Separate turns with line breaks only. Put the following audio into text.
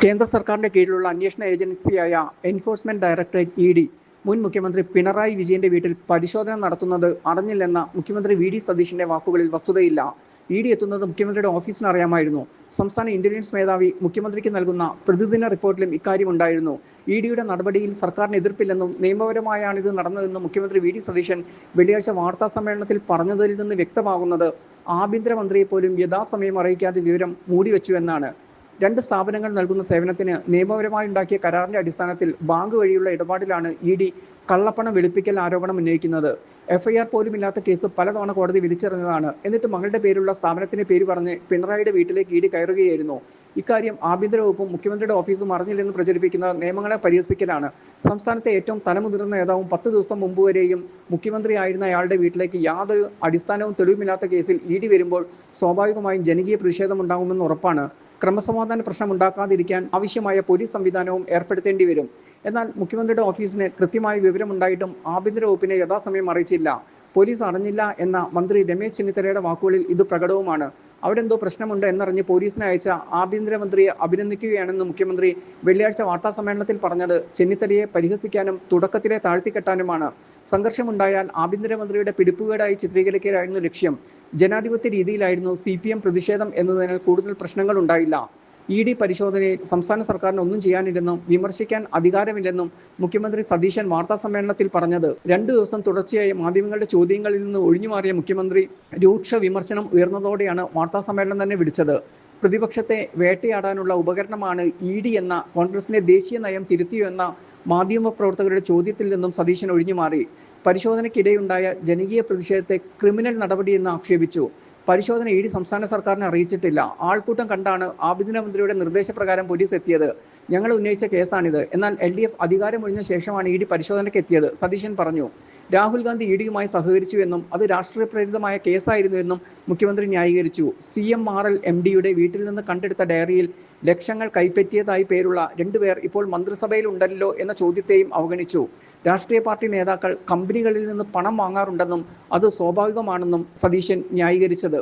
കേന്ദ്ര സർക്കാരിന്റെ കീഴിലുള്ള അന്വേഷണ ഏജൻസിയായ എൻഫോഴ്സ്മെന്റ് ഡയറക്ടറേറ്റ് (ഇ ഡി) മുൻ മുഖ്യമന്ത്രി പിണറായി വിജയന്റെ വീട്ടിൽ പരിശോധന നടത്തുന്നത് അറിഞ്ഞില്ലെന്ന മുഖ്യമന്ത്രി വി ഡി സതീശന്റെ വാക്കുകളിൽ വസ്തുതയില്ല. ഇ ഡി എത്തുന്നത് മുഖ്യമന്ത്രിയുടെ ഓഫീസിന് അറിയാമായിരുന്നു. സംസ്ഥാന ഇന്റലിജൻസ് മേധാവി മുഖ്യമന്ത്രിക്ക് നൽകുന്ന പ്രതിദിന റിപ്പോർട്ടിലും ഇക്കാര്യമുണ്ടായിരുന്നു. ഇ ഡിയുടെ നടപടിയിൽ സർക്കാരിന് എതിർപ്പില്ലെന്നും നിയമപരമായാണിത് നടന്നതെന്നും മുഖ്യമന്ത്രി വി ഡി സതീശൻ വെള്ളിയാഴ്ച വാർത്താസമ്മേളനത്തിൽ പറഞ്ഞതിൽ നിന്ന് വ്യക്തമാകുന്നത് ആഭ്യന്തരമന്ത്രിയെപ്പോലും യഥാസമയം അറിയിക്കാതെ വിവരം മൂടിവെച്ചുവെന്നാണ്. രണ്ട് സ്ഥാപനങ്ങൾ നൽകുന്ന സേവനത്തിന് നിയമപരമായി ഉണ്ടാക്കിയ കരാറിന്റെ അടിസ്ഥാനത്തിൽ ബാങ്ക് വഴിയുള്ള ഇടപാടിലാണ് ഇ ഡി കള്ളപ്പണം വെളുപ്പിക്കൽ ആരോപണം ഉന്നയിക്കുന്നത്. എഫ്ഐആർ പോലുമില്ലാത്ത കേസ് പലതവണ കോടതി വിധിച്ചറിഞ്ഞതാണ്. എന്നിട്ട് മകളുടെ പേരുള്ള സ്ഥാപനത്തിന്റെ പേര് പറഞ്ഞ് പിണറായിയുടെ വീട്ടിലേക്ക് ഇ ഡി കയറുകയായിരുന്നു. ഇക്കാര്യം ആഭ്യന്തര വകുപ്പും മുഖ്യമന്ത്രിയുടെ ഓഫീസും അറിഞ്ഞില്ലെന്ന് പ്രചരിപ്പിക്കുന്ന നിയമങ്ങളെ പരിഹസിക്കലാണ്. സംസ്ഥാനത്തെ ഏറ്റവും തലമുതിർന്ന നേതാവും 10 ദിവസം മുമ്പ് വരെയും മുഖ്യമന്ത്രിയായിരുന്ന അയാളുടെ വീട്ടിലേക്ക് യാതൊരു അടിസ്ഥാനവും തെളിവുമില്ലാത്ത കേസിൽ ഇ ഡി വരുമ്പോൾ സ്വാഭാവികമായും ജനകീയ പ്രതിഷേധമുണ്ടാകുമെന്ന് ഉറപ്പാണ്. ക്രമസമാധാന പ്രശ്നമുണ്ടാക്കാതിരിക്കാൻ ആവശ്യമായ പോലീസ് സംവിധാനവും ഏർപ്പെടുത്തേണ്ടി വരും. എന്നാൽ മുഖ്യമന്ത്രിയുടെ ഓഫീസിന് കൃത്യമായ വിവരമുണ്ടായിട്ടും ആഭ്യന്തര വകുപ്പിനെ യഥാസമയം അറിയിച്ചില്ല. പോലീസ് അറിഞ്ഞില്ല എന്ന മന്ത്രി രമേശ് ചെന്നിത്തലയുടെ വാക്കുകളിൽ ഇത് പ്രകടവുമാണ്. അവിടെ എന്തോ പ്രശ്നമുണ്ട് എന്നറിഞ്ഞ് പോലീസിനെ അയച്ച ആഭ്യന്തരമന്ത്രിയെ അഭിനന്ദിക്കുകയാണെന്ന് മുഖ്യമന്ത്രി വെള്ളിയാഴ്ച വാർത്താസമ്മേളനത്തിൽ പറഞ്ഞത് ചെന്നിത്തലയെ പരിഹസിക്കാനും തുടക്കത്തിലെ താഴ്ത്തിക്കെട്ടാനുമാണ്. സംഘർഷമുണ്ടായാൽ ആഭ്യന്തരമന്ത്രിയുടെ പിടിപ്പുകേടായി ചിത്രീകരിക്കുകയായിരുന്നു ലക്ഷ്യം. ജനാധിപത്യ രീതിയിലായിരുന്നു CPM പ്രതിഷേധം എന്നതിനാൽ കൂടുതൽ പ്രശ്നങ്ങൾ ഉണ്ടായില്ല. ഇ ഡി പരിശോധനയിൽ സംസ്ഥാന സർക്കാരിന് ഒന്നും ചെയ്യാനില്ലെന്നും വിമർശിക്കാൻ അധികാരമില്ലെന്നും മുഖ്യമന്ത്രി സതീശൻ വാർത്താസമ്മേളനത്തിൽ പറഞ്ഞത് 2 ദിവസം തുടർച്ചയായി മാധ്യമങ്ങളുടെ ചോദ്യങ്ങളിൽ നിന്ന് ഒഴിഞ്ഞുമാറിയ മുഖ്യമന്ത്രി രൂക്ഷ വിമർശനം ഉയർന്നതോടെയാണ് വാർത്താസമ്മേളനം തന്നെ വിളിച്ചത്. പ്രതിപക്ഷത്തെ വേട്ടയാടാനുള്ള ഉപകരണമാണ് ഇ ഡി എന്ന കോൺഗ്രസിന്റെ ദേശീയ നയം തിരുത്തിയോ എന്ന മാധ്യമപ്രവർത്തകരുടെ ചോദ്യത്തിൽ നിന്നും സതീശൻ ഒഴിഞ്ഞുമാറി. പരിശോധനയ്ക്കിടെയുണ്ടായ ജനകീയ പ്രതിഷേധത്തെ ക്രിമിനൽ നടപടിയെന്ന് ആക്ഷേപിച്ചു. പരിശോധന ഇ ഡി സംസ്ഥാന സർക്കാരിനെ അറിയിച്ചിട്ടില്ല. ആൾക്കൂട്ടം കണ്ടാണ് ആഭ്യന്തരമന്ത്രിയുടെ നിർദ്ദേശപ്രകാരം പോലീസ് എത്തിയത്. ഞങ്ങൾ ഉന്നയിച്ച കേസാണിത്. എന്നാൽ LDF അധികാരമൊഴിഞ്ഞ ശേഷമാണ് ഇ ഡി പരിശോധനയ്ക്ക് എത്തിയത്, സതീശൻ പറഞ്ഞു. രാഹുൽ ഗാന്ധി ഇ ഡിയുമായി സഹകരിച്ചുവെന്നും അത് രാഷ്ട്രീയ പ്രേരിതമായ കേസായിരുന്നുവെന്നും മുഖ്യമന്ത്രി ന്യായീകരിച്ചു. CMRL MDയുടെ വീട്ടിൽ നിന്ന് കണ്ടെടുത്ത ഡയറിയിൽ ലക്ഷങ്ങൾ കൈപ്പറ്റിയതായി പേരുള്ള 2 പേർ ഇപ്പോൾ മന്ത്രിസഭയിൽ ഉണ്ടല്ലോ എന്ന ചോദ്യത്തെയും അവഗണിച്ചു. രാഷ്ട്രീയ പാർട്ടി നേതാക്കൾ കമ്പനികളിൽ നിന്ന് പണം വാങ്ങാറുണ്ടെന്നും അത് സ്വാഭാവികമാണെന്നും സതീശൻ ന്യായീകരിച്ചത്.